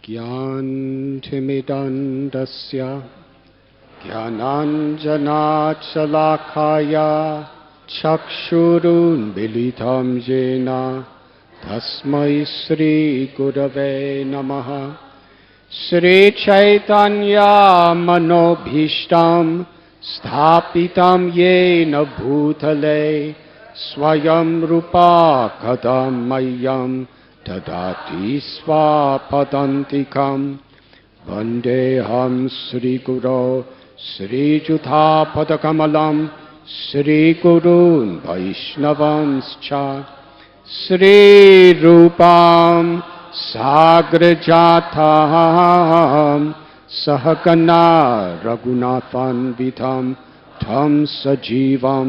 ज्ञानतिमिरन्धस्य ज्ञानाञ्जनाशलाखाया चक्षुरुन्मीलितं येन तस्मै श्रीगुरवे नमः। श्रीचैतन्यमनोभीष्टं स्थापितं येन भूतले स्वयं रूपा कदा मह्यं ददाति स्वापदान्तिकम्। वन्देऽहं श्रीगुरो श्रीयुतापदकमलं श्रीगुरून् वैष्णवांश्च श्रीरूपां साग्रजातां सहगना रघुनाथान्वितं तं सजीवं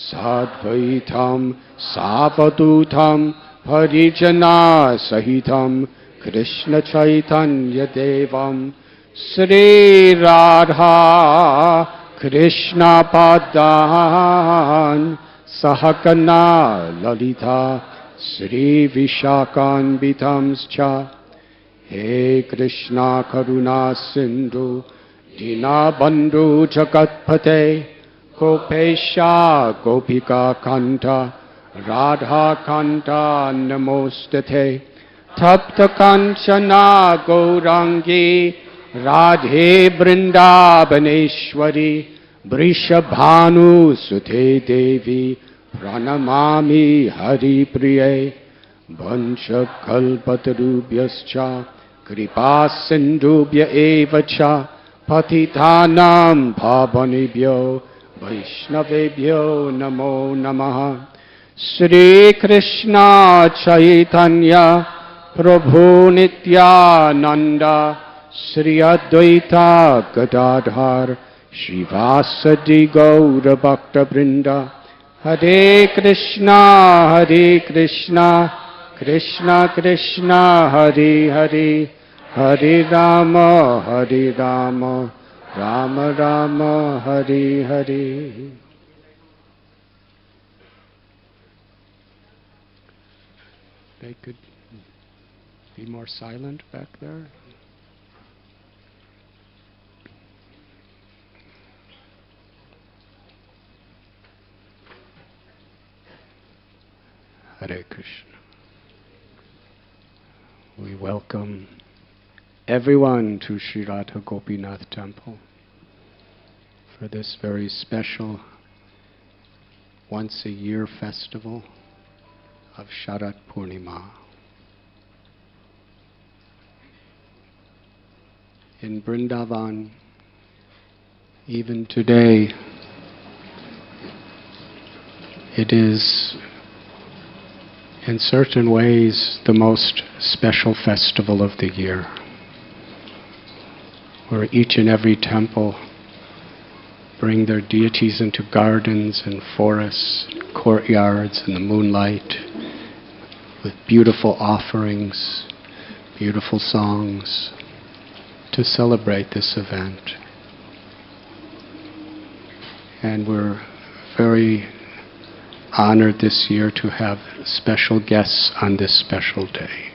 साद्वैतं सावधूतं परिजनसहितं कृष्णचैतन्यदेवं श्रीराधा कृष्णपादान् सहगना ललिता श्रीविशाखान्वितांश्च। हे कृष्णा करुणा सिन्धु दीनबन्धु जगत्पते गोपेशा गोपिका कान्त राधा कान्त नमोस्तुते। तप्त काञ्चना गौराङ्गी राधे वृन्दावनेश्वरी वृषभानुसुते देवी प्रणमामि हरिप्रिये। वंशकल्पतरुभ्यश्च कृपा सिन्धुभ्य एव च पतितानां पावनेभ्यो वैष्णवेभ्यो नमो नमः। श्रीकृष्ण चैतन्य प्रभु नित्यानंद श्री अद्वैता गदाधर श्रीवासदि गौर भक्तवृंद। हरे Krishna Krishna Krishna Hare Hare Hare Ram Ram Ram Hare Hare. They could be more silent back there. Hare Krishna. We welcome everyone to Sri Radha Gopinath Temple for this very special once-a-year festival of Sharad Poornima. In Vrindavan, even today, it is in certain ways the most special festival of the year, where each and every temple bring their deities into gardens and forests, courtyards in the moonlight, with beautiful offerings, beautiful songs, to celebrate this event. And we're very honored this year to have special guests on this special day.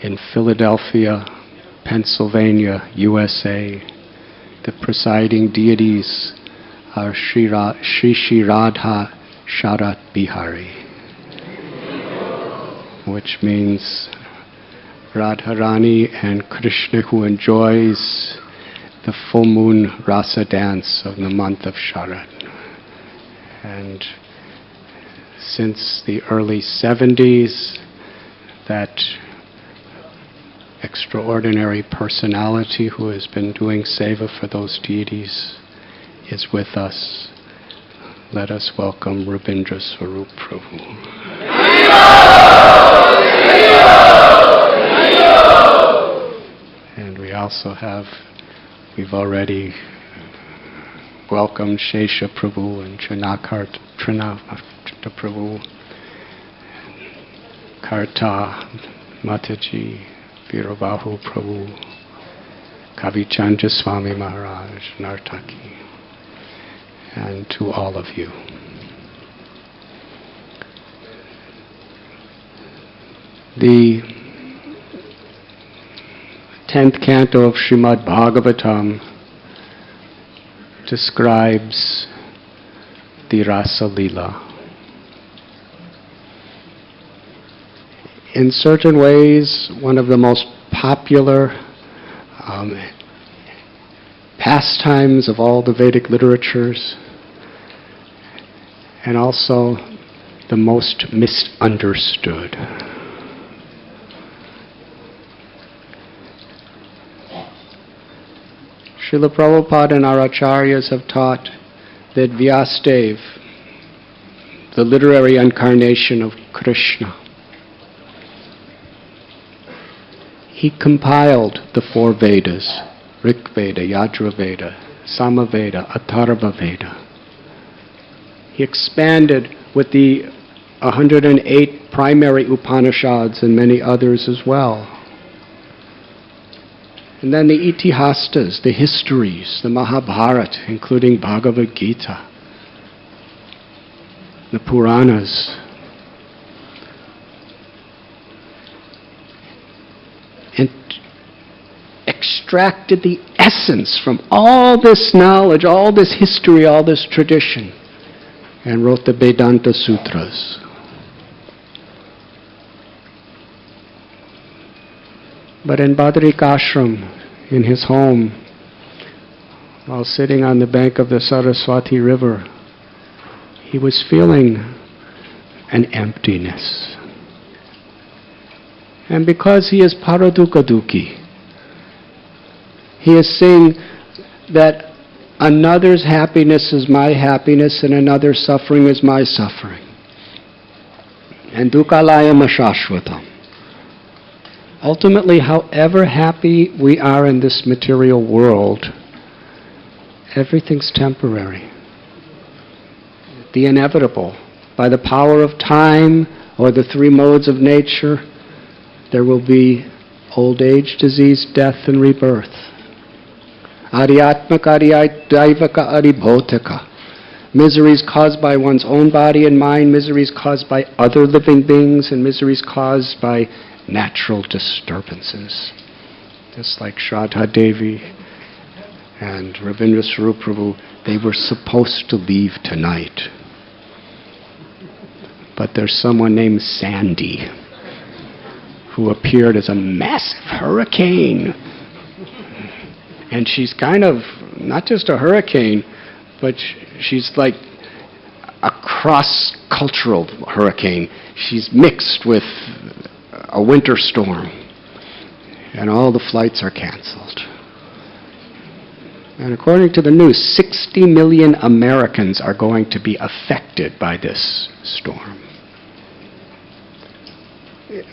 In Philadelphia, Pennsylvania, USA, the presiding deities are Shri Radha Sharad Bihari, which means Radharani and Krishna who enjoys the full moon rasa dance of the month of Sharad. And since the early 70s, that extraordinary personality who has been doing seva for those deities is with us. Let us welcome Rabindra Swarup Prabhu. And we also have, we've already welcomed Shesha Prabhu and Trinakarta Prabhu, Karta Mataji, Virabahu Prabhu, Kavichandra Swami Maharaj, Nartaki, and to all of you. The 10th canto of Srimad Bhagavatam describes the Rasa Lila. In certain ways, one of the most popular pastimes of all the Vedic literatures, and also the most misunderstood. Srila Prabhupada and our acharyas have taught that Vyasadeva, the literary incarnation of Krishna, he compiled the 4 Vedas, Rig Veda, Yajur Veda, Samaveda, Atharva Veda. He expanded with the 108 primary Upanishads and many others as well. And then the Itihastas, the histories, the Mahabharata, including Bhagavad Gita, the Puranas. And extracted the essence from all this knowledge, all this history, all this tradition, and wrote the Vedanta Sutras. But in Badrik Ashram, in his home, while sitting on the bank of the Saraswati River, he was feeling an emptiness. And because he is Paradukaduki, he is saying that another's happiness is my happiness and another's suffering is my suffering. And Dukkhalayam Ashashvatam. Ultimately, however happy we are in this material world, everything's temporary. The inevitable. By the power of time or the 3 modes of nature, there will be old age, disease, death, and rebirth. Aryatmaka, Aryaivaka, Aribhotaka. Miseries caused by one's own body and mind, miseries caused by other living beings, and miseries caused by natural disturbances. Just like Shraddha Devi and Ravindra Swarup Prabhu, they were supposed to leave tonight. But there's someone named Sandy who appeared as a massive hurricane. And she's kind of, not just a hurricane, but she's like a cross-cultural hurricane. She's mixed with a winter storm. And all the flights are canceled. And according to the news, 60 million Americans are going to be affected by this storm.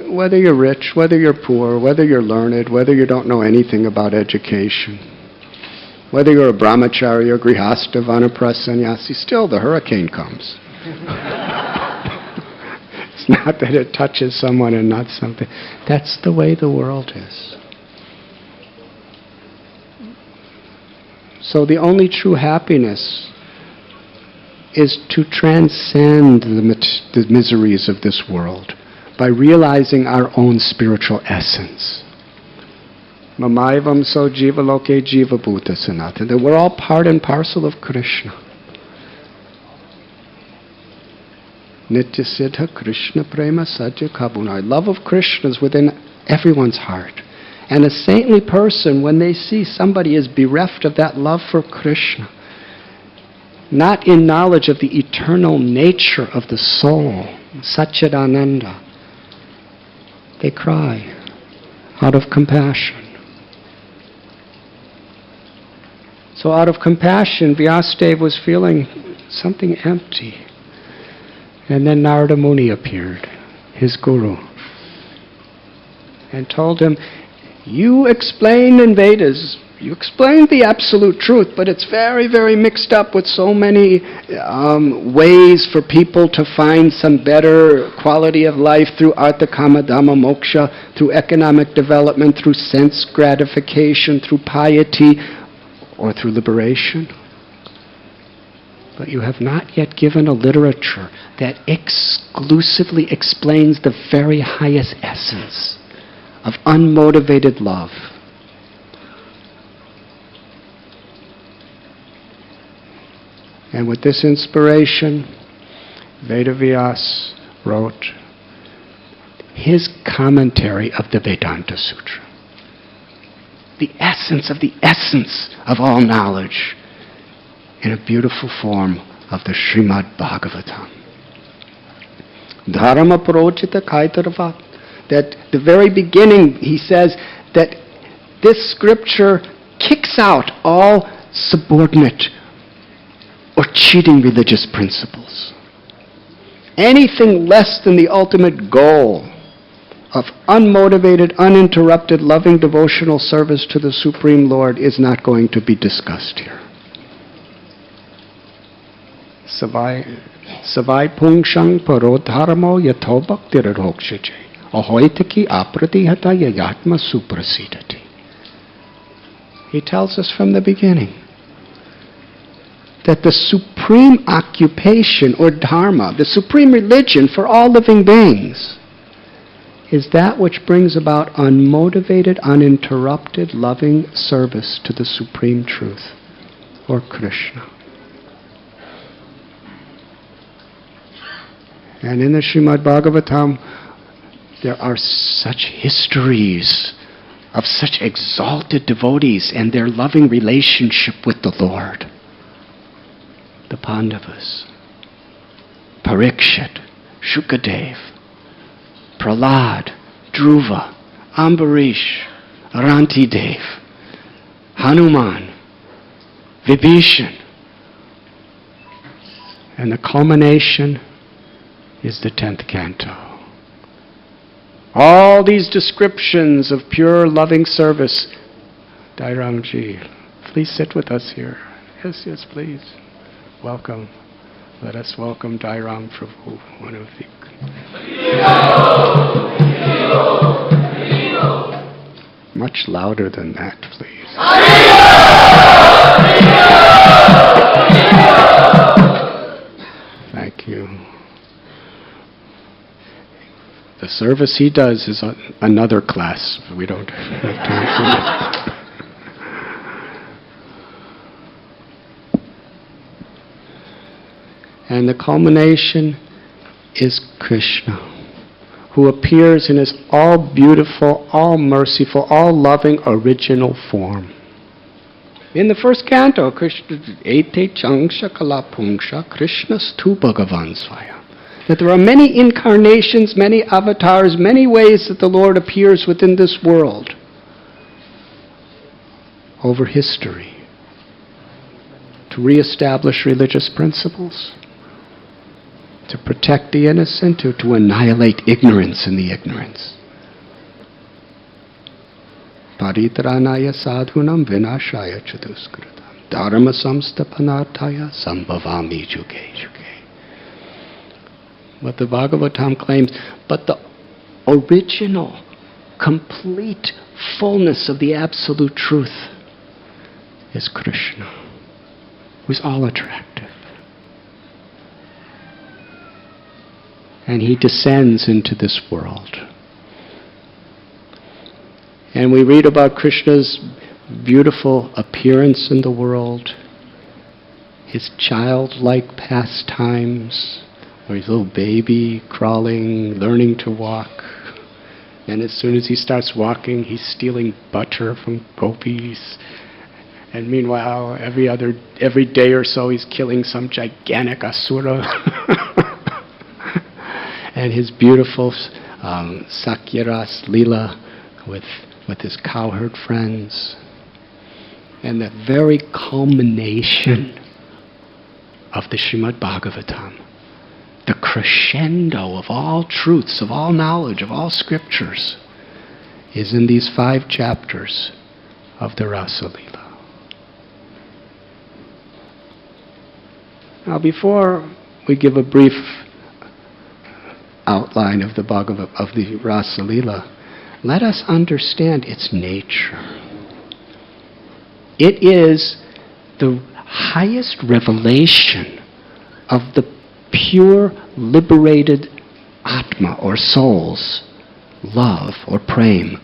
Whether you're rich, whether you're poor, whether you're learned, whether you don't know anything about education, whether you're a brahmachari or grihastha, vanaprastha, sannyasi, still the hurricane comes. It's not that it touches someone and not something. That's the way the world is. So the only true happiness is to transcend the miseries of this world by realizing our own spiritual essence. Mamaivam so jiva loke jiva bhuta sanatana. That we're all part and parcel of Krishna. Nitya siddha Krishna prema sajya kabuna. Love of Krishna is within everyone's heart. And a saintly person, when they see somebody is bereft of that love for Krishna, not in knowledge of the eternal nature of the soul, Satchidananda, they cry out of compassion. So out of compassion, Vyasadeva was feeling something empty. And then Narada Muni appeared, his guru, and told him, you explain in Vedas, you explain the absolute truth, but it's very, very mixed up with so many ways for people to find some better quality of life through artha kama dhamma moksha, through economic development, through sense gratification, through piety, or through liberation. but you have not yet given a literature that exclusively explains the very highest essence of unmotivated love. And with this inspiration, Vedavyas wrote his commentary of the Vedanta Sutra. The essence of all knowledge in a beautiful form of the Srimad Bhagavatam. Dharma Parochita Kaitarvat. That the very beginning he says that this scripture kicks out all subordinate or cheating religious principles. Anything less than the ultimate goal of unmotivated, uninterrupted, loving devotional service to the Supreme Lord is not going to be discussed here. Savai pungshang parodharmo yatobhaktirarokshije ahoitaki apratihata yayatma suprasidati. He tells us from the beginning that the supreme occupation or dharma, the supreme religion for all living beings, is that which brings about unmotivated, uninterrupted, loving service to the Supreme Truth, or Krishna. And in the Srimad Bhagavatam, there are such histories of such exalted devotees and their loving relationship with the Lord. The Pandavas, Parikshit, Shukadev, Prahlad, Dhruva, Ambarish, Arantidev, Hanuman, Vibhishan. And the culmination is the 10th canto. All these descriptions of pure loving service. Dairamji, please sit with us here. Yes, please. Welcome. Let us welcome Dairam Prabhu, one of the... Much louder than that, please. Thank you. The service he does is another class. We don't have time for that. And the culmination is Krishna, who appears in his all beautiful, all merciful, all loving original form. In the first canto, Krishna, Ete Changsha Kalapungsha Krishna Stu Bhagavan Svaya. That there are many incarnations, many avatars, many ways that the Lord appears within this world over history to reestablish religious principles, to protect the innocent, to annihilate ignorance in the ignorance. Paritranaya sadhunam vinashaya chaduskritam dharma samstapanarthaya sambhavami juge juge. What the Bhagavatam claims, but the original, complete fullness of the absolute truth is Krishna, who is all attractive. And he descends into this world. And we read about Krishna's beautiful appearance in the world, his childlike pastimes, where he's a little baby crawling, learning to walk. And as soon as he starts walking, he's stealing butter from gopis. And meanwhile, every day or so, he's killing some gigantic asura. And his beautiful Sakyaras Leela with his cowherd friends. And the very culmination of the Srimad Bhagavatam, the crescendo of all truths, of all knowledge, of all scriptures, is in these 5 chapters of the Rasa Leela. Now, before we give a brief outline of the Rasa Leela, let us understand its nature. It is the highest revelation of the pure, liberated Atma or soul's love or prema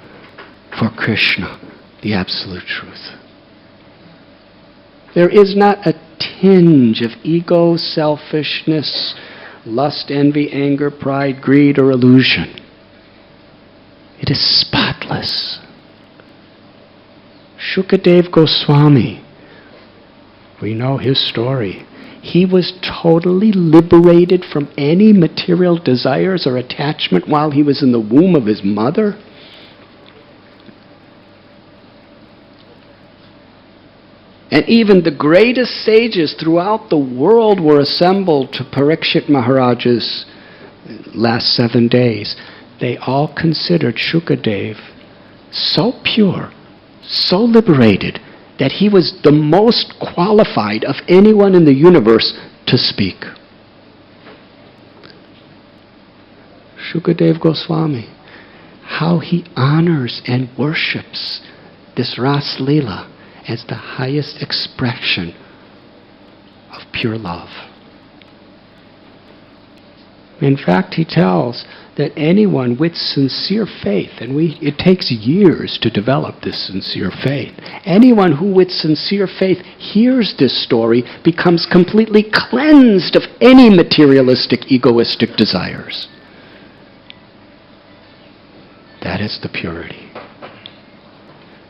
for Krishna, the Absolute Truth. There is not a tinge of ego, selfishness, lust, envy, anger, pride, greed, or illusion. It is spotless. Shukadev Goswami, we know his story. He was totally liberated from any material desires or attachment while he was in the womb of his mother. And even the greatest sages throughout the world were assembled to Parikshit Maharaj's last 7 days. They all considered Shukadev so pure, so liberated, that he was the most qualified of anyone in the universe to speak. Shukadev Goswami, how he honors and worships this Ras Leela as the highest expression of pure love. In fact, he tells that anyone with sincere faith, and it takes years to develop this sincere faith, anyone who with sincere faith hears this story becomes completely cleansed of any materialistic, egoistic desires. That is the purity.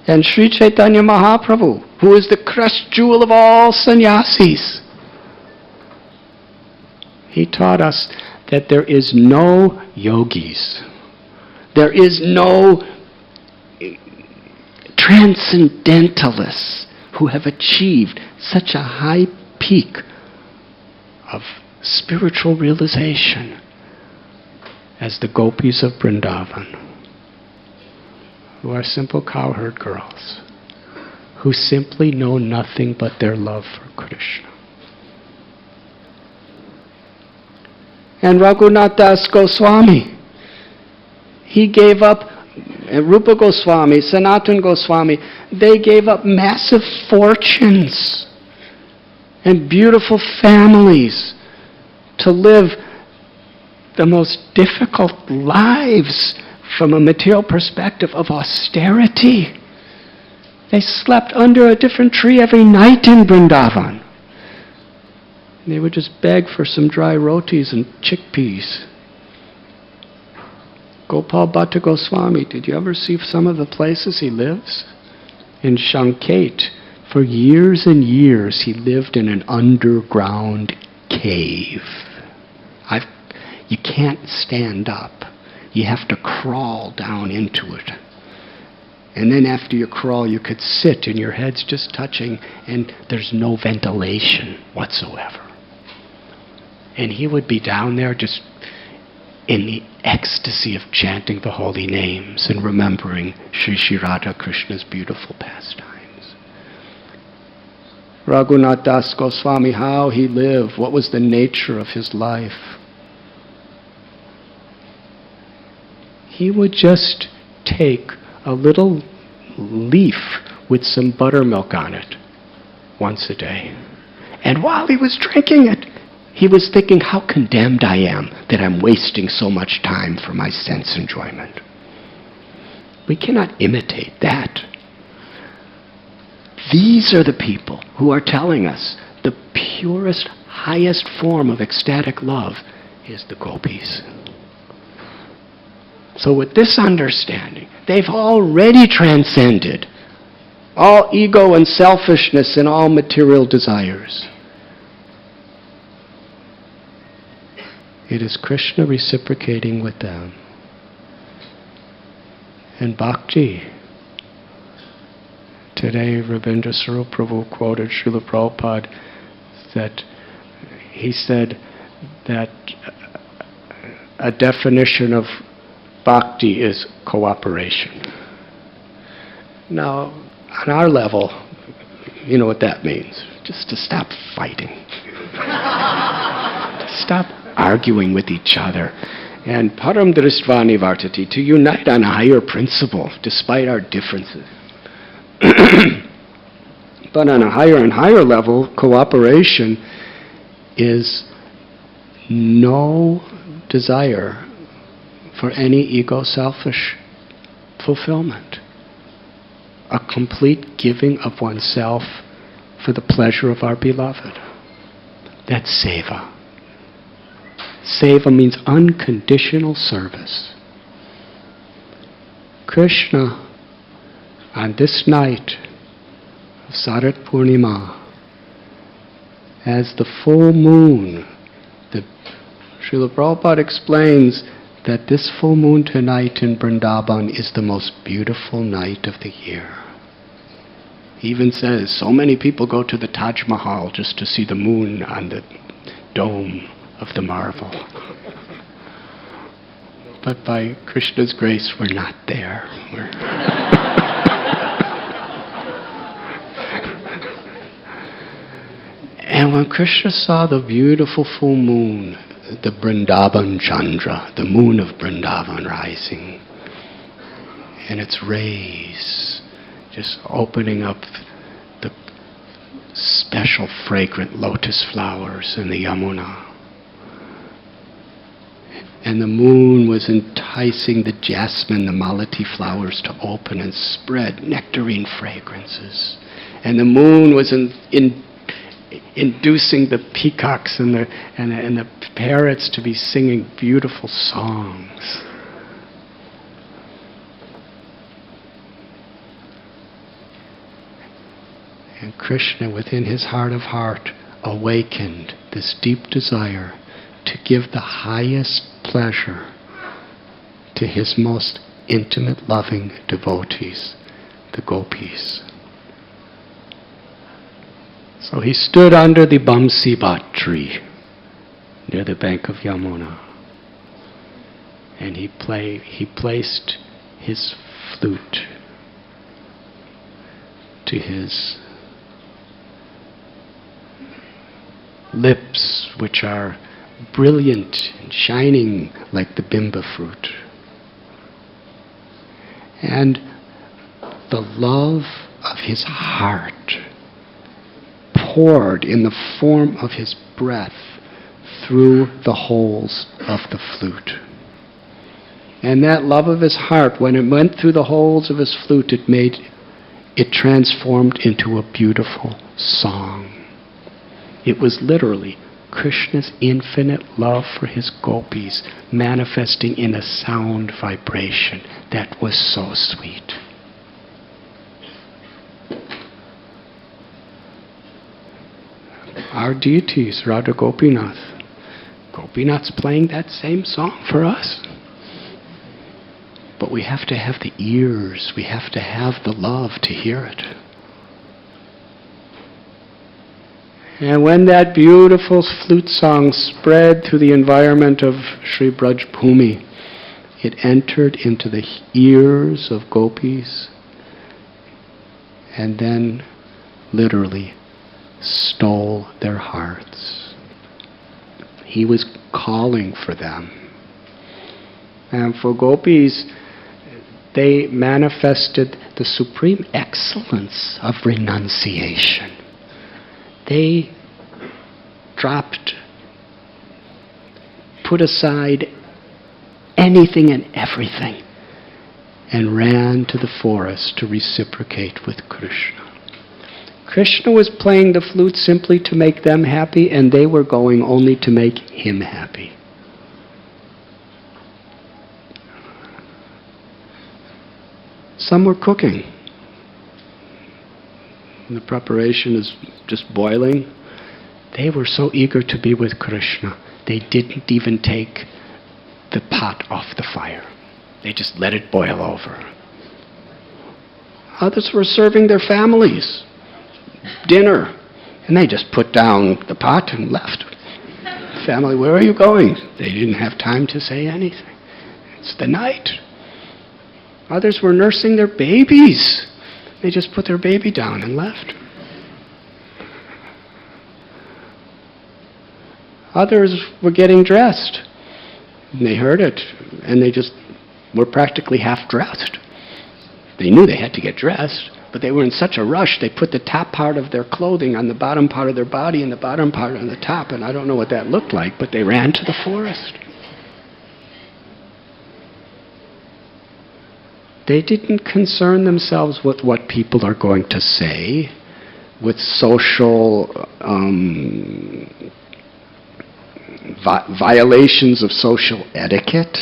And Sri Chaitanya Mahaprabhu, who is the crushed jewel of all sannyasis, he taught us that there is no yogis, there is no transcendentalists who have achieved such a high peak of spiritual realization as the gopis of Vrindavan, who are simple cowherd girls, who simply know nothing but their love for Krishna. And Raghunath Das Goswami, he gave up, Rupa Goswami, Sanatana Goswami, they gave up massive fortunes and beautiful families to live the most difficult lives from a material perspective of austerity. They slept under a different tree every night in Vrindavan. They would just beg for some dry rotis and chickpeas. Gopal Bhatta Goswami, did you ever see some of the places he lives? In Shanket, for years and years he lived in an underground cave. You can't stand up. You have to crawl down into it. And then after you crawl, you could sit and your head's just touching and there's no ventilation whatsoever. And he would be down there just in the ecstasy of chanting the holy names and remembering Sri Radha Krishna's beautiful pastimes. Raghunath Das Goswami, how he lived, what was the nature of his life. He would just take a little leaf with some buttermilk on it once a day. And while he was drinking it, he was thinking, how condemned I am that I'm wasting so much time for my sense enjoyment. We cannot imitate that. These are the people who are telling us the purest, highest form of ecstatic love is the gopis. So with this understanding, they've already transcended all ego and selfishness and all material desires. It is Krishna reciprocating with them. And bhakti. Today, Ravindra Sarup Prabhu quoted Srila Prabhupada that he said that a definition of bhakti is cooperation. Now, on our level, you know what that means. Just to stop fighting. To stop arguing with each other. And param dristvani vartati, to unite on a higher principle, despite our differences. But on a higher and higher level, cooperation is no desire for any ego-selfish fulfillment. A complete giving of oneself for the pleasure of our beloved. That's seva. Seva means unconditional service. Krishna, on this night of Sharad Poornima, as the full moon, Srila Prabhupada explains that this full moon tonight in Vrindavan is the most beautiful night of the year. He even says, so many people go to the Taj Mahal just to see the moon on the dome of the marble. But by Krishna's grace, we're not there. And when Krishna saw the beautiful full moon, the Vrindavan Chandra, the moon of Vrindavan rising, and its rays just opening up the special fragrant lotus flowers in the Yamuna. And the moon was enticing the jasmine, the malati flowers to open and spread nectarine fragrances. And the moon was inducing the peacocks and the parrots to be singing beautiful songs. And Krishna, within his heart of heart, awakened this deep desire to give the highest pleasure to his most intimate, loving devotees, the gopis. So he stood under the Bamsibat tree near the bank of Yamuna, and he placed his flute to his lips, which are brilliant and shining like the bimba fruit. And the love of his heart poured in the form of his breath through the holes of the flute. And that love of his heart, when it went through the holes of his flute, it transformed into a beautiful song. It was literally Krishna's infinite love for his gopis manifesting in a sound vibration that was so sweet. Our deities, Radha Gopinath. Gopinath's playing that same song for us. But we have to have the ears, we have to have the love to hear it. And when that beautiful flute song spread through the environment of Sri Braj Bhumi, it entered into the ears of gopis and then literally stole their hearts. He was calling for them. And for gopis, they manifested the supreme excellence of renunciation. They put aside anything and everything and ran to the forest to reciprocate with Krishna. Krishna was playing the flute simply to make them happy, and they were going only to make him happy. Some were cooking. And the preparation is just boiling. They were so eager to be with Krishna, they didn't even take the pot off the fire. They just let it boil over. Others were serving their families dinner, and they just put down the pot and left. Family, where are you going? They didn't have time to say anything. It's the night. Others were nursing their babies. They just put their baby down and left. Others were getting dressed. And they heard it, and they just were practically half dressed. They knew they had to get dressed, but they were in such a rush, they put the top part of their clothing on the bottom part of their body and the bottom part on the top, and I don't know what that looked like, but they ran to the forest. They didn't concern themselves with what people are going to say, with social violations of social etiquette.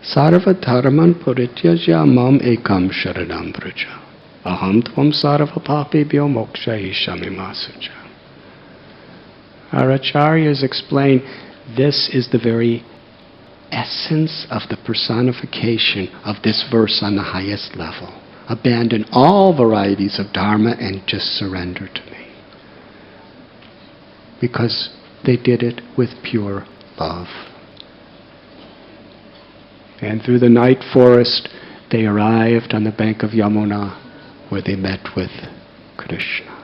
Sarva dharman parityajya mam ekam sharanam praja. Aham tvam sarva papebhyo mokshayishami masuja. Our acharyas explain this is the very essence of the personification of this verse on the highest level. Abandon all varieties of dharma and just surrender to me. Because they did it with pure love. And through the night forest, they arrived on the bank of Yamuna, where they met with Krishna.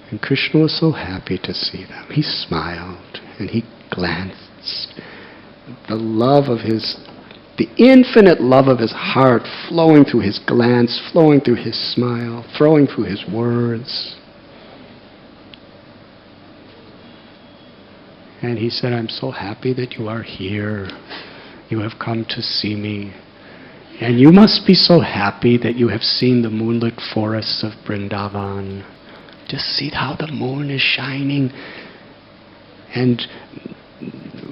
And Krishna was so happy to see them. He smiled and he glanced. The infinite love of his heart flowing through his glance, flowing through his smile, flowing through his words. And he said, I'm so happy that you are here. You have come to see me. And you must be so happy that you have seen the moonlit forests of Vrindavan. Just see how the moon is shining and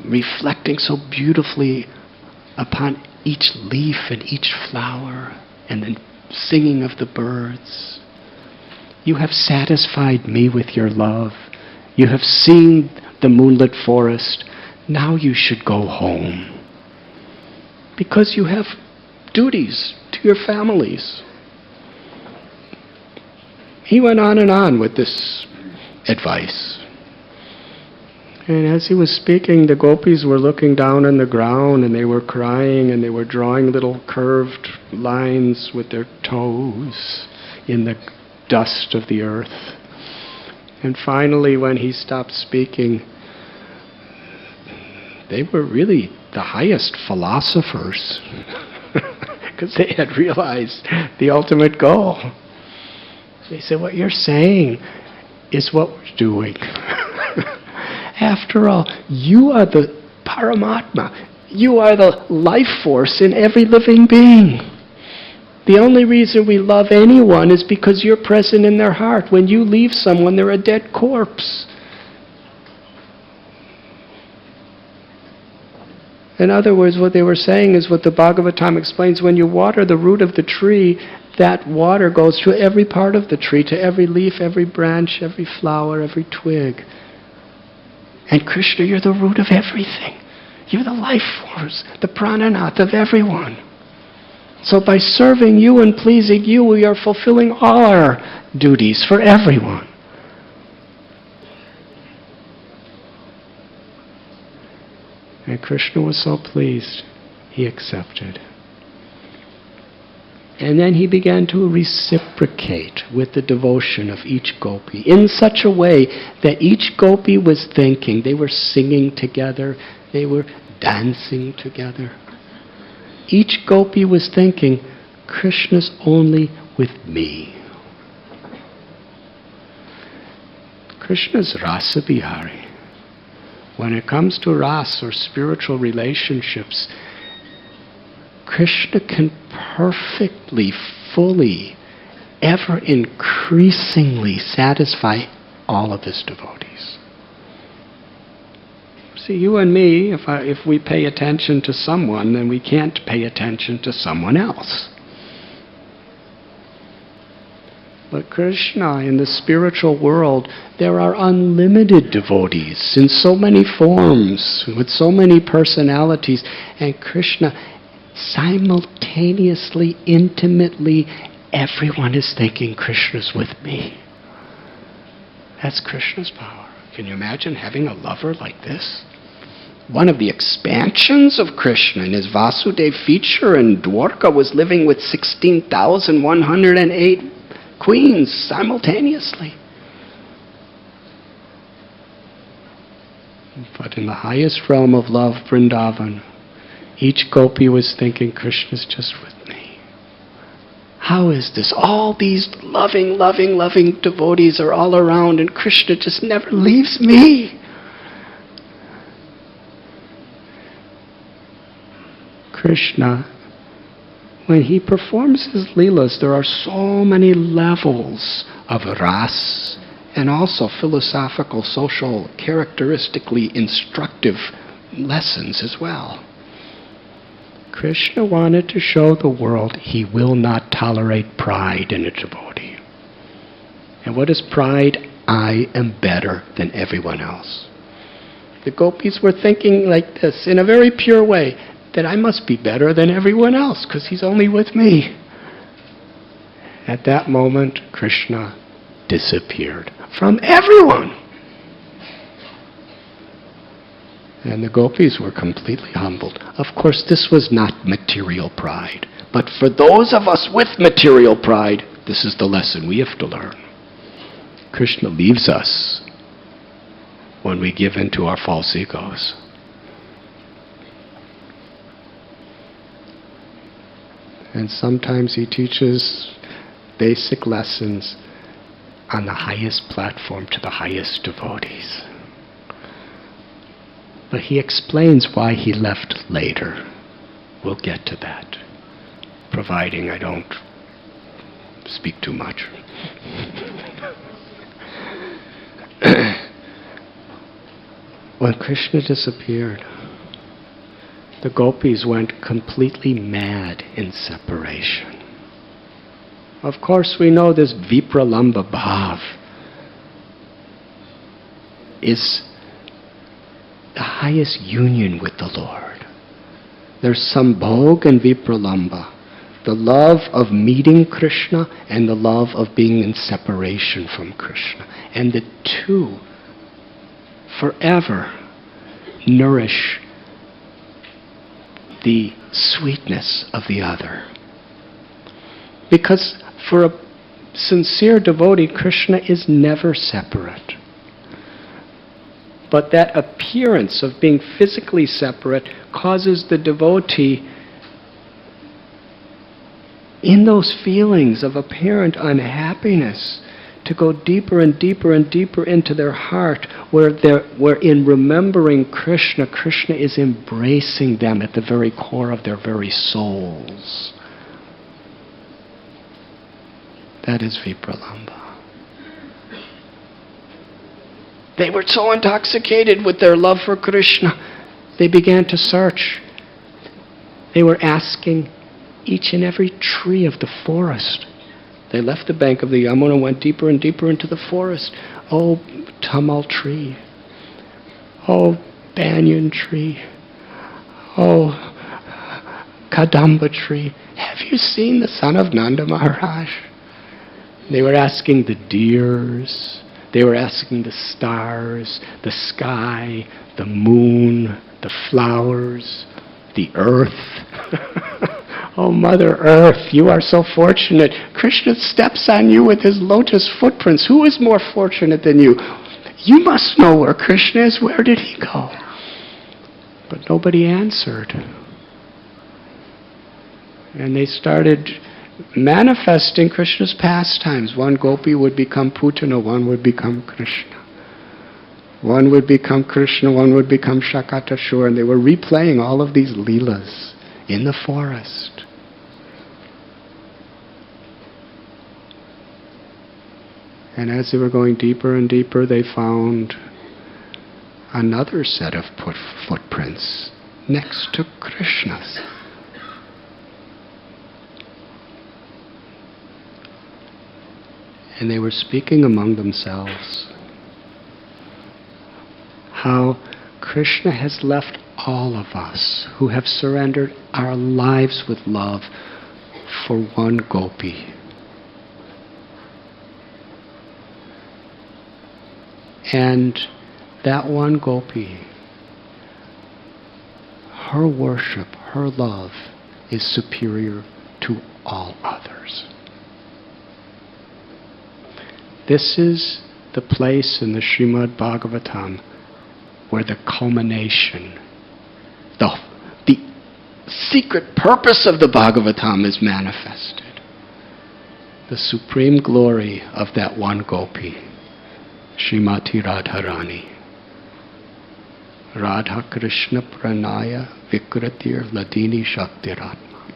reflecting so beautifully upon each leaf and each flower and the singing of the birds. You have satisfied me with your love. You have seen the moonlit forest. Now you should go home. Because you have duties to your families. He went on with this advice. And as he was speaking, the gopis were looking down on the ground and they were crying and they were drawing little curved lines with their toes in the dust of the earth. And finally, when he stopped speaking, they were really the highest philosophers because they had realized the ultimate goal. They said, what you're saying is what we're doing. After all, you are the Paramatma. You are the life force in every living being. The only reason we love anyone is because you're present in their heart. When you leave someone, they're a dead corpse. In other words, what they were saying is what the Bhagavatam explains. When you water the root of the tree, that water goes to every part of the tree, to every leaf, every branch, every flower, every twig. And Krishna, you're the root of everything. You're the life force, the prananath of everyone. So by serving you and pleasing you, we are fulfilling all our duties for everyone. And Krishna was so pleased, he accepted. And then he began to reciprocate with the devotion of each gopi in such a way that each gopi was thinking, they were singing together, they were dancing together. Each gopi was thinking, Krishna's only with me. Krishna's Rasa Bihari. When it comes to ras or spiritual relationships, Krishna can perfectly, fully, ever increasingly satisfy all of his devotees. See, you and me, if we pay attention to someone, then we can't pay attention to someone else. But Krishna, in the spiritual world, there are unlimited devotees in so many forms, with so many personalities, and Krishna simultaneously, intimately, everyone is thinking Krishna's with me. That's Krishna's power. Can you imagine having a lover like this? One of the expansions of Krishna in his Vasudev feature in Dwarka was living with 16,108 queens simultaneously. But in the highest realm of love, Vrindavan, each gopi was thinking, Krishna's just with me. How is this? All these loving, loving, loving devotees are all around and Krishna just never leaves me. Krishna, when he performs his leelas, there are so many levels of ras and also philosophical, social, characteristically instructive lessons as well. Krishna wanted to show the world he will not tolerate pride in a devotee. And what is pride? I am better than everyone else. The gopis were thinking like this, in a very pure way, that I must be better than everyone else because he's only with me. At that moment, Krishna disappeared from everyone. And the gopis were completely humbled. Of course, this was not material pride. But for those of us with material pride, this is the lesson we have to learn. Krishna leaves us when we give in to our false egos. And sometimes he teaches basic lessons on the highest platform to the highest devotees. But he explains why he left later. We'll get to that, providing I don't speak too much. When Krishna disappeared, the gopis went completely mad in separation. Of course, we know this vipralamba bhav is the highest union with the Lord. There's sambhog and vipralamba, the love of meeting Krishna and the love of being in separation from Krishna. And the two forever nourish the sweetness of the other. Because for a sincere devotee, Krishna is never separate. But that appearance of being physically separate causes the devotee, in those feelings of apparent unhappiness, to go deeper and deeper and deeper into their heart, where in remembering Krishna, Krishna is embracing them at the very core of their very souls. That is vipralamba. They were so intoxicated with their love for Krishna, they began to search. They were asking each and every tree of the forest. They left the bank of the Yamuna and went deeper and deeper into the forest. Oh, Tamal tree. Oh, banyan tree. Oh, Kadamba tree. Have you seen the son of Nanda Maharaj? They were asking the deers. They were asking the stars, the sky, the moon, the flowers, the earth. Oh, Mother Earth, you are so fortunate. Krishna steps on you with his lotus footprints. Who is more fortunate than you? You must know where Krishna is. Where did he go? But nobody answered. And they started manifesting Krishna's pastimes. One gopi would become Putana, one would become Krishna. One would become Krishna, one would become Shakatashur, and they were replaying all of these leelas in the forest. And as they were going deeper and deeper, they found another set of footprints next to Krishna's. And they were speaking among themselves how Krishna has left all of us who have surrendered our lives with love for one gopi. And that one gopi, her worship, her love is superior to all others. This is the place in the Srimad Bhagavatam where the culmination, the secret purpose of the Bhagavatam is manifested. the supreme glory of that one gopi, Srimati Radharani. Radha Krishna Pranaya Vikratir Ladini Shaktiratma.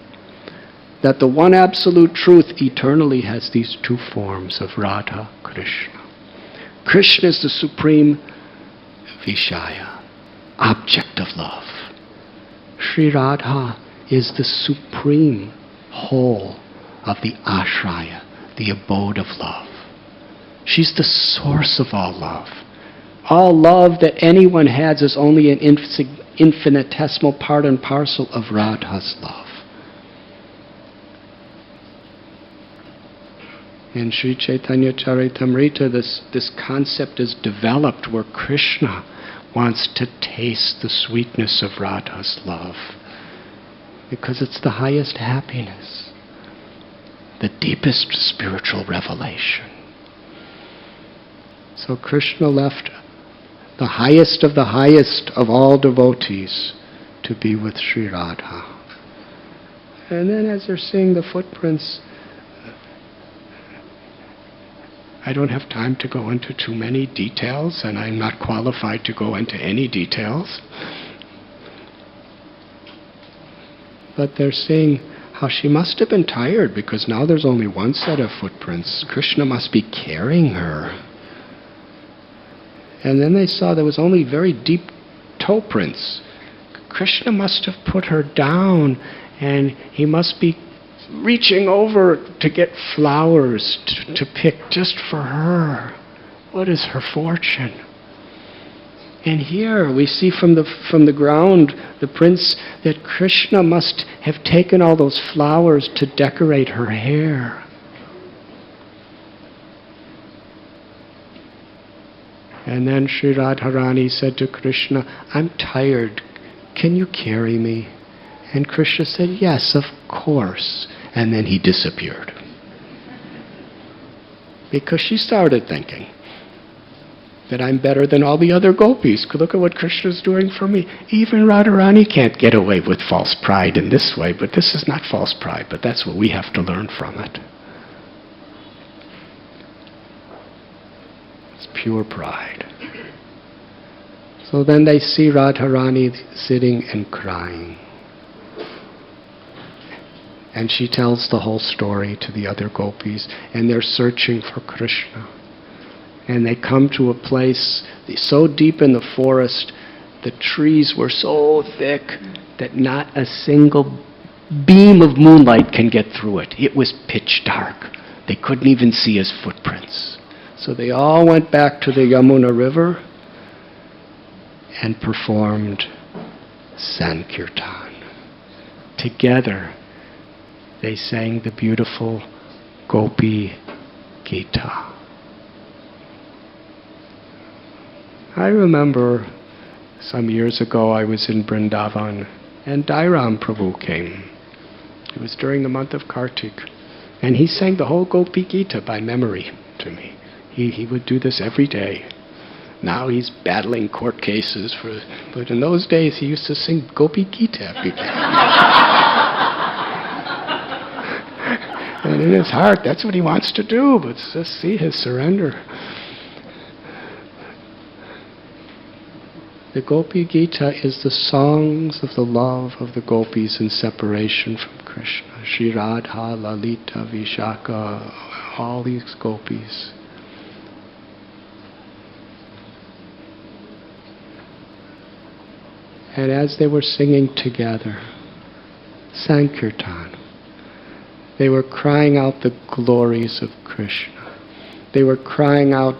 That the one absolute truth eternally has these two forms of Radha, Krishna. Krishna is the supreme Vishaya, object of love. Sri Radha is the supreme whole of the ashraya, the abode of love. She's the source of all love. All love that anyone has is only an infinitesimal part and parcel of Radha's love. In Sri Chaitanya Charitamrita, this concept is developed where Krishna wants to taste the sweetness of Radha's love, because it's the highest happiness, the deepest spiritual revelation. So Krishna left the highest of all devotees to be with Sri Radha. And then as they're seeing the footprints, I don't have time to go into too many details, and I'm not qualified to go into any details. But they're seeing how she must have been tired, because now there's only one set of footprints. Krishna must be carrying her. And then they saw there was only very deep toe prints. Krishna must have put her down, and he must be reaching over to get flowers to pick just for her. What is her fortune? And here we see from the ground, the prints, that Krishna must have taken all those flowers to decorate her hair. And then Sri Radharani said to Krishna, "I'm tired. Can you carry me?" And Krishna said, "Yes, of course." And then he disappeared. Because she started thinking that I'm better than all the other gopis. Look at what Krishna's doing for me. Even Radharani can't get away with false pride in this way, but this is not false pride, but that's what we have to learn from it. It's pure pride. So then they see Radharani sitting and crying. And she tells the whole story to the other gopis, and they're searching for Krishna. And they come to a place so deep in the forest, the trees were so thick that not a single beam of moonlight can get through it. It was pitch dark. They couldn't even see his footprints. So they all went back to the Yamuna River and performed Sankirtan. Together, they sang the beautiful Gopi Gita. I remember some years ago I was in Vrindavan and Dairam Prabhu came. It was during the month of Kartik. And he sang the whole Gopi Gita by memory to me. He would do this every day. Now he's battling court cases, but in those days he used to sing Gopi Gita every day. And in his heart, that's what he wants to do, but just see his surrender. The Gopi Gita is the songs of the love of the gopis in separation from Krishna. Shri Radha, Lalita, Vishaka, all these gopis. And as they were singing together, Sankirtan, they were crying out the glories of Krishna. They were crying out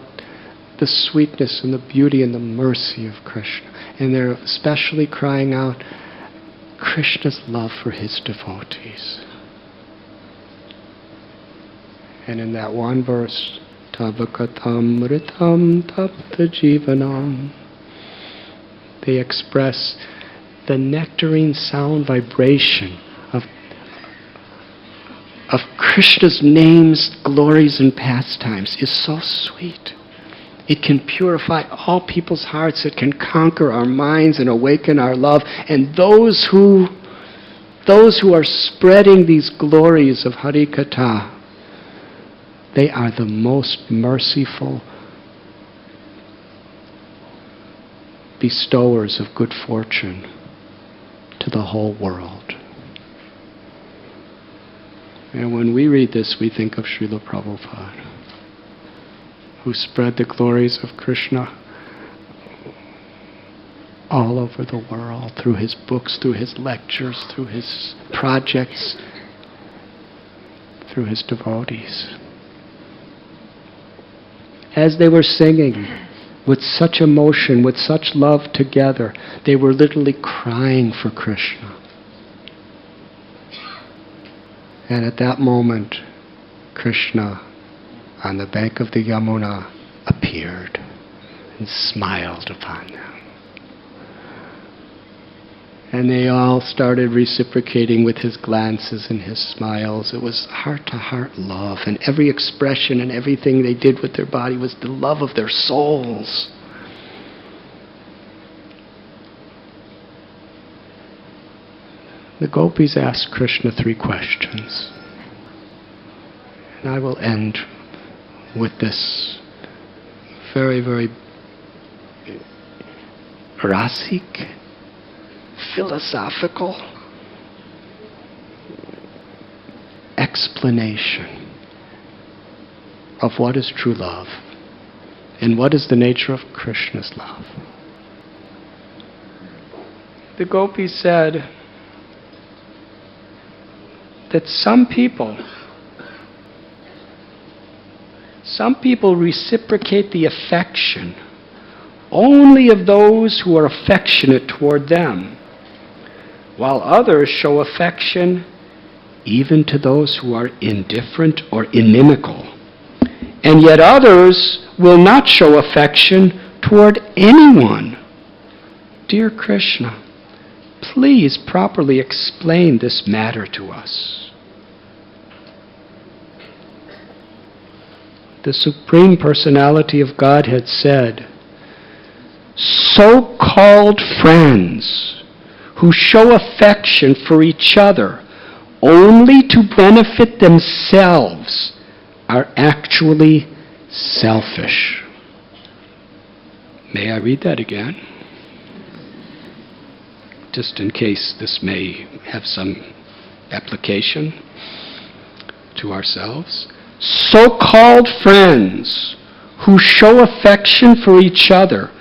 the sweetness and the beauty and the mercy of Krishna. And they're especially crying out Krishna's love for his devotees. And in that one verse, Tavakatam Ritam Tapta Jivanam, they express the nectarine sound vibration of Krishna's names, glories, and pastimes is so sweet. It can purify all people's hearts. It can conquer our minds and awaken our love. And those who are spreading these glories of Hari Katha, They are the most merciful bestowers of good fortune to the whole world. And when we read this, we think of Srila Prabhupada, who spread the glories of Krishna all over the world, through his books, through his lectures, through his projects, through his devotees. As they were singing with such emotion, with such love together, they were literally crying for Krishna. And at that moment, Krishna, on the bank of the Yamuna, appeared and smiled upon them. And they all started reciprocating with his glances and his smiles. It was heart-to-heart love, and every expression and everything they did with their body was the love of their souls. The gopis asked Krishna 3 questions. And I will end with this very, very rasic, philosophical explanation of what is true love and what is the nature of Krishna's love. The gopis said that some people reciprocate the affection only of those who are affectionate toward them, while others show affection even to those who are indifferent or inimical. And yet others will not show affection toward anyone. Dear Krishna, please properly explain this matter to us. The Supreme Personality of Godhead said, so-called friends who show affection for each other only to benefit themselves are actually selfish. May I read that again? Just in case this may have some application to ourselves. So-called friends who show affection for each other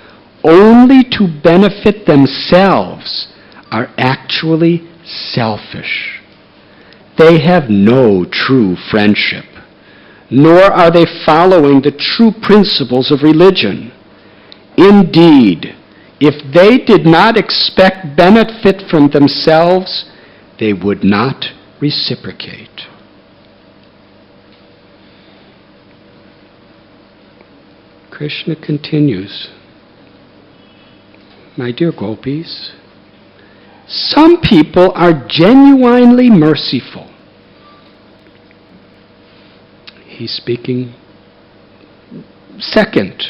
only to benefit themselves are actually selfish. They have no true friendship, nor are they following the true principles of religion. Indeed, if they did not expect benefit from themselves, they would not reciprocate. Krishna continues, my dear gopis, some people are genuinely merciful. He's speaking second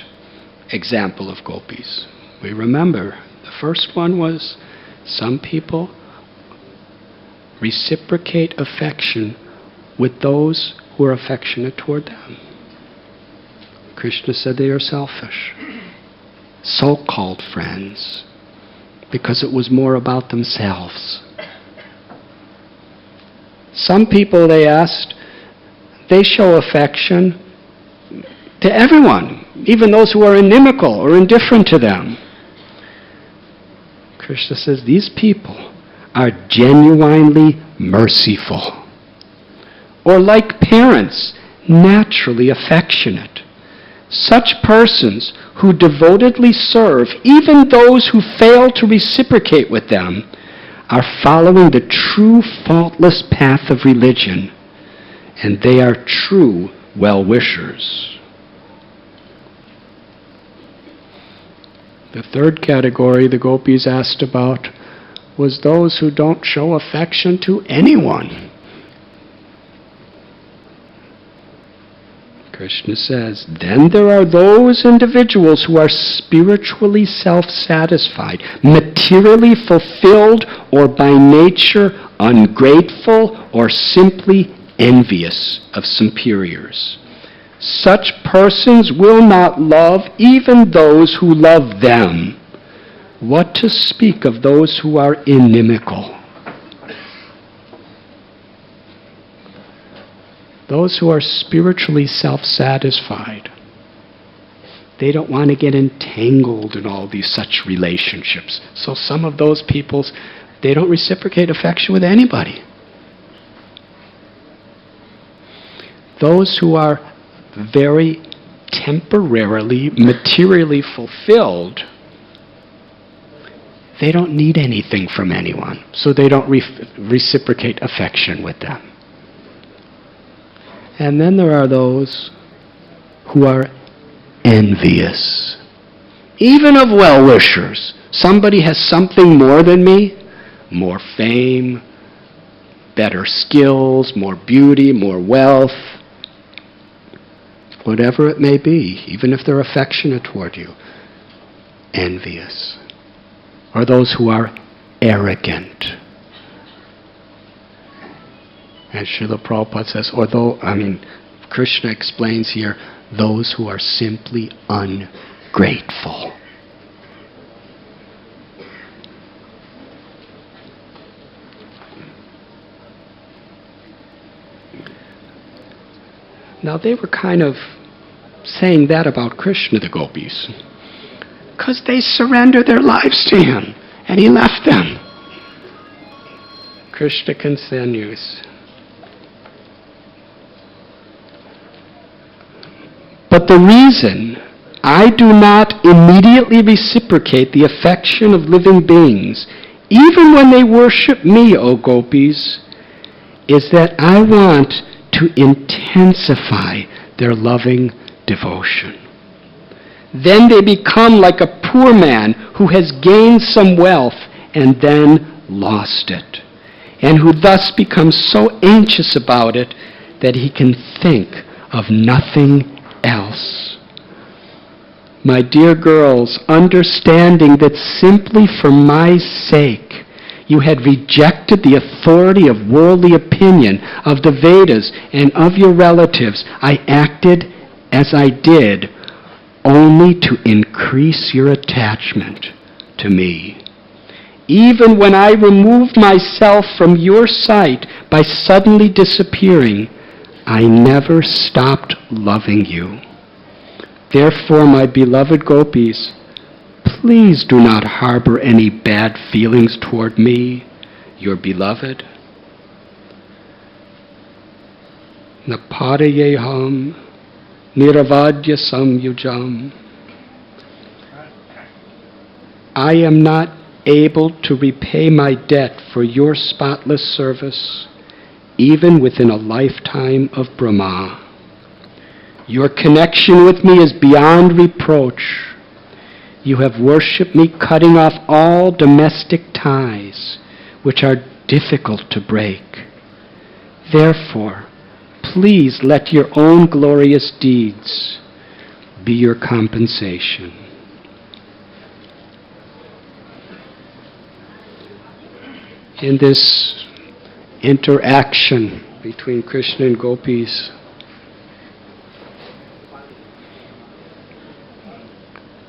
example of gopis. We remember the first one was some people reciprocate affection with those who are affectionate toward them. Krishna said they are selfish. So-called friends, because it was more about themselves. Some people, they asked, they show affection to everyone, even those who are inimical or indifferent to them. Krishna says these people are genuinely merciful, or like parents, naturally affectionate. Such persons who devotedly serve even those who fail to reciprocate with them are following the true faultless path of religion, and they are true well-wishers. The third category the gopis asked about was those who don't show affection to anyone. Krishna says, then there are those individuals who are spiritually self-satisfied, materially fulfilled, or by nature ungrateful or simply envious of superiors. Such persons will not love even those who love them. What to speak of those who are inimical? Those who are spiritually self-satisfied. They don't want to get entangled in all these such relationships. So some of those people, they don't reciprocate affection with anybody. Those who are very temporarily, materially fulfilled, they don't need anything from anyone. So they don't reciprocate affection with them. And then there are those who are envious, even of well-wishers. Somebody has something more than me, more fame, better skills, more beauty, more wealth, whatever it may be, even if they're affectionate toward you, envious. Or those who are arrogant. And Srila Prabhupada says, Krishna explains here, those who are simply ungrateful. Now they were kind of saying that about Krishna, the gopis, because they surrendered their lives to him, and he left them. Krishna continues. But the reason I do not immediately reciprocate the affection of living beings, even when they worship me, O gopis, is that I want to intensify their loving devotion. Then they become like a poor man who has gained some wealth and then lost it, and who thus becomes so anxious about it that he can think of nothing else. My dear girls, understanding that simply for my sake you had rejected the authority of worldly opinion, of the Vedas, and of your relatives, I acted as I did only to increase your attachment to me. Even when I removed myself from your sight by suddenly disappearing, I never stopped loving you. Therefore, my beloved gopis, please do not harbor any bad feelings toward me, your beloved. Napadayeham niravadya samyujam. I am not able to repay my debt for your spotless service, even within a lifetime of Brahma. Your connection with me is beyond reproach. You have worshipped me cutting off all domestic ties, which are difficult to break. Therefore, please let your own glorious deeds be your compensation. In this interaction between Krishna and gopis,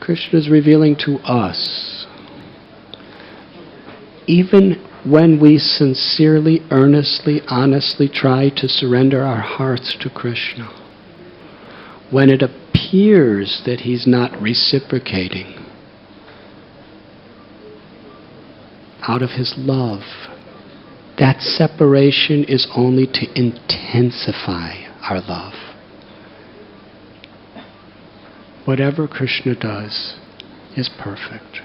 Krishna is revealing to us, even when we sincerely, earnestly, honestly try to surrender our hearts to Krishna, when it appears that he's not reciprocating, out of his love, that separation is only to intensify our love. Whatever Krishna does is perfect.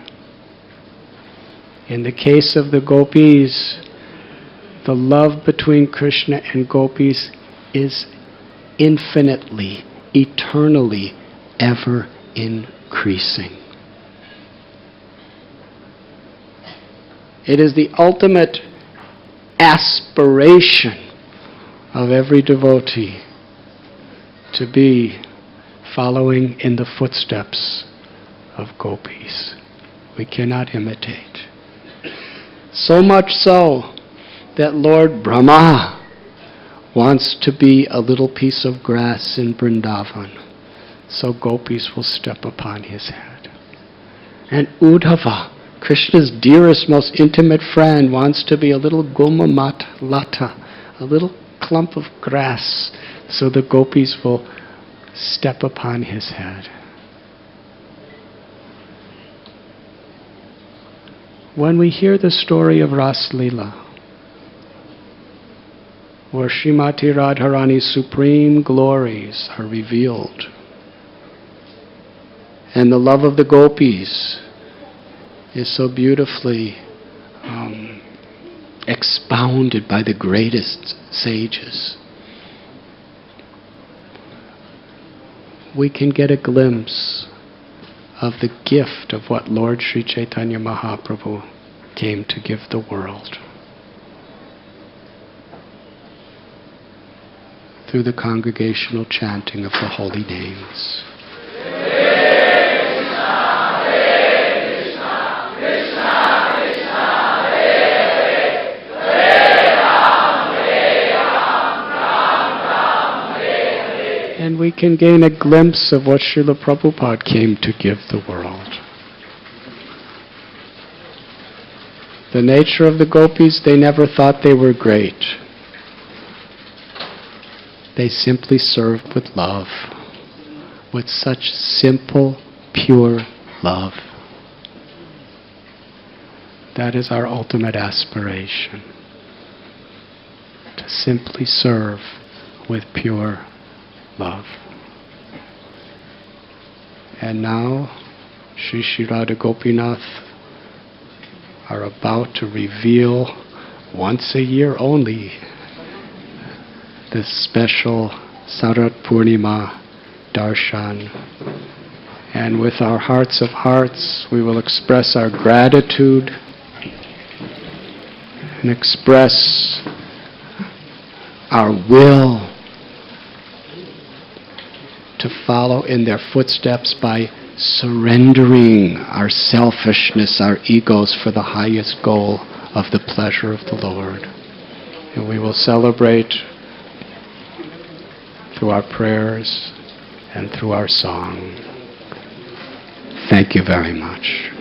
In the case of the gopis, the love between Krishna and gopis is infinitely, eternally, ever increasing. It is the ultimate aspiration of every devotee to be following in the footsteps of gopis. We cannot imitate. So much so that Lord Brahma wants to be a little piece of grass in Vrindavan, so gopis will step upon his head. And Uddhava, Krishna's dearest, most intimate friend, wants to be a little gumamat lata, a little clump of grass, so the gopis will step upon his head. When we hear the story of Ras Leela, where Srimati Radharani's supreme glories are revealed, and the love of the gopis is so beautifully expounded by the greatest sages, we can get a glimpse of the gift of what Lord Sri Chaitanya Mahaprabhu came to give the world through the congregational chanting of the holy names. And we can gain a glimpse of what Srila Prabhupada came to give the world. The nature of the gopis, they never thought they were great. They simply served with love, with such simple, pure love. That is our ultimate aspiration, to simply serve with pure love. And now, Sri Sri Radha Gopinath are about to reveal, once a year only, this special Sharad Poornima darshan. And with our hearts of hearts, we will express our gratitude and express our will to follow in their footsteps by surrendering our selfishness, our egos, for the highest goal of the pleasure of the Lord. And we will celebrate through our prayers and through our song. Thank you very much.